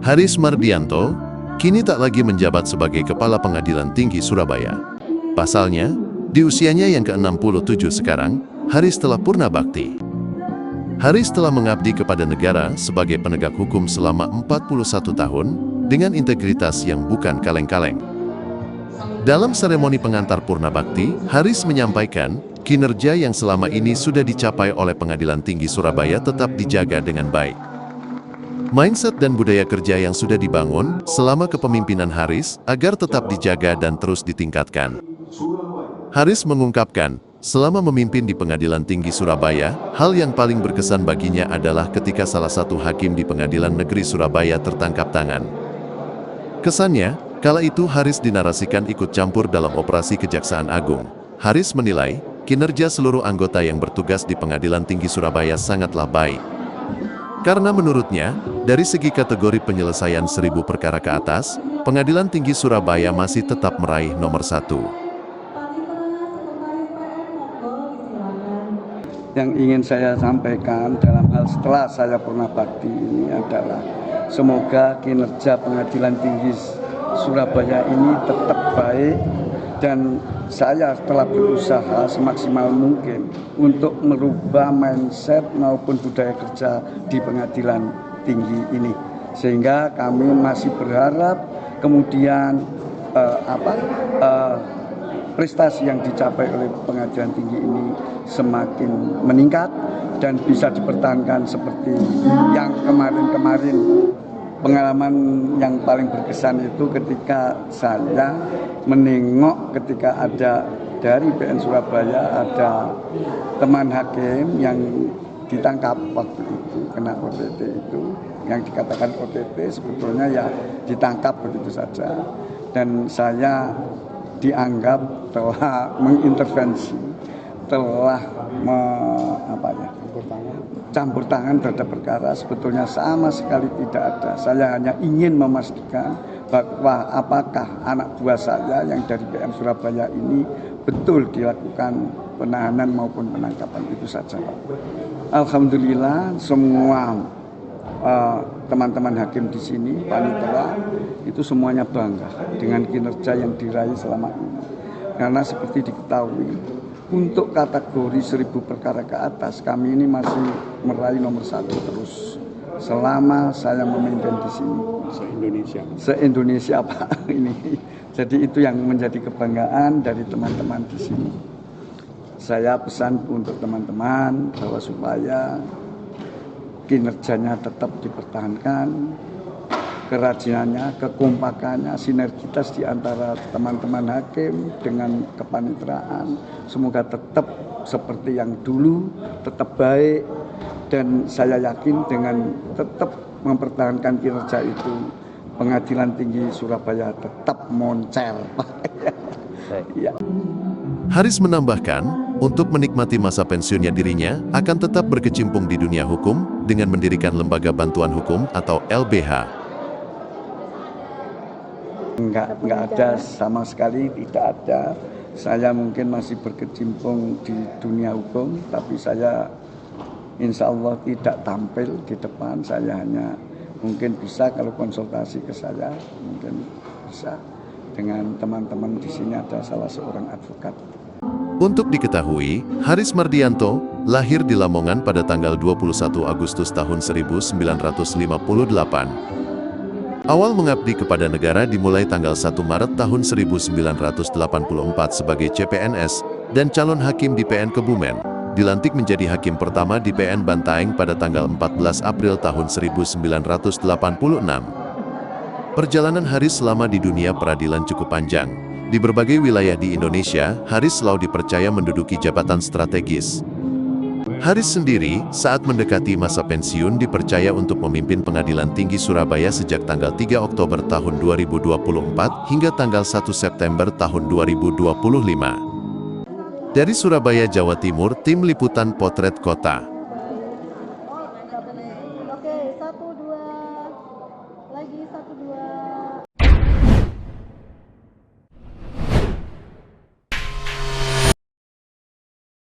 Haris Mardianto kini tak lagi menjabat sebagai Kepala Pengadilan Tinggi Surabaya. Pasalnya, di usianya yang ke-67 sekarang, Haris telah purna bakti. Haris telah mengabdi kepada negara sebagai penegak hukum selama 41 tahun dengan integritas yang bukan kaleng-kaleng. Dalam seremoni pengantar purna bakti, Haris menyampaikan kinerja yang selama ini sudah dicapai oleh Pengadilan Tinggi Surabaya tetap dijaga dengan baik. Mindset dan budaya kerja yang sudah dibangun selama kepemimpinan Haris agar tetap dijaga dan terus ditingkatkan. Haris mengungkapkan, selama memimpin di Pengadilan Tinggi Surabaya, hal yang paling berkesan baginya adalah ketika salah satu hakim di Pengadilan Negeri Surabaya tertangkap tangan. Kesannya, kala itu Haris dinarasikan ikut campur dalam operasi Kejaksaan Agung. Haris menilai, kinerja seluruh anggota yang bertugas di Pengadilan Tinggi Surabaya sangatlah baik. Karena menurutnya, dari segi kategori penyelesaian 1000 perkara ke atas, Pengadilan Tinggi Surabaya masih tetap meraih nomor 1. Yang ingin saya sampaikan dalam hal setelah saya purna bakti ini adalah semoga kinerja Pengadilan Tinggi Surabaya ini tetap baik dan saya telah berusaha semaksimal mungkin untuk merubah mindset maupun budaya kerja di Pengadilan Tinggi ini, sehingga kami masih berharap kemudian prestasi yang dicapai oleh Pengadilan Tinggi ini semakin meningkat dan bisa dipertahankan seperti yang kemarin-kemarin. Pengalaman yang paling berkesan itu ketika saya menengok ketika ada dari PN Surabaya ada teman hakim yang ditangkap waktu itu, kena OTT itu, yang dikatakan OTT sebetulnya ya ditangkap begitu saja. Dan saya dianggap telah mengintervensi, telah campur tangan terhadap perkara, sebetulnya sama sekali tidak ada. Saya hanya ingin memastikan bahwa apakah anak buah saya yang dari PM Surabaya ini betul dilakukan penahanan maupun penangkapan, itu saja. Alhamdulillah semua teman-teman hakim di sini, panitera, itu semuanya bangga dengan kinerja yang diraih selama ini. Karena seperti diketahui, untuk kategori 1000 perkara ke atas, kami ini masih meraih nomor 1 terus selama saya memimpin di sini. Se-Indonesia Pak ini. Jadi itu yang menjadi kebanggaan dari teman-teman di sini. Saya pesan untuk teman-teman bahwa supaya kinerjanya tetap dipertahankan, kerajinannya, kekompakannya, sinergitas di antara teman-teman hakim dengan kepaniteraan, semoga tetap seperti yang dulu, tetap baik, dan saya yakin dengan tetap mempertahankan kinerja itu, Pengadilan Tinggi Surabaya tetap moncer. Ya. Haris menambahkan, untuk menikmati masa pensiunnya dirinya akan tetap berkecimpung di dunia hukum dengan mendirikan Lembaga Bantuan Hukum atau LBH. Enggak ada sama sekali, tidak ada. Saya mungkin masih berkecimpung di dunia hukum, tapi saya insya Allah tidak tampil di depan. Saya hanya mungkin bisa kalau konsultasi ke saya, mungkin bisa dengan teman-teman di sini ada salah seorang advokat. Untuk diketahui, Haris Mardianto lahir di Lamongan pada tanggal 21 Agustus tahun 1958. Awal mengabdi kepada negara dimulai tanggal 1 Maret tahun 1984 sebagai CPNS dan calon hakim di PN Kebumen. Dilantik menjadi hakim pertama di PN Bantaeng pada tanggal 14 April tahun 1986. Perjalanan Haris selama di dunia peradilan cukup panjang. Di berbagai wilayah di Indonesia, Haris selalu dipercaya menduduki jabatan strategis. Haris sendiri, saat mendekati masa pensiun dipercaya untuk memimpin Pengadilan Tinggi Surabaya sejak tanggal 3 Oktober tahun 2024 hingga tanggal 1 September tahun 2025. Dari Surabaya, Jawa Timur, Tim Liputan Potret Kota.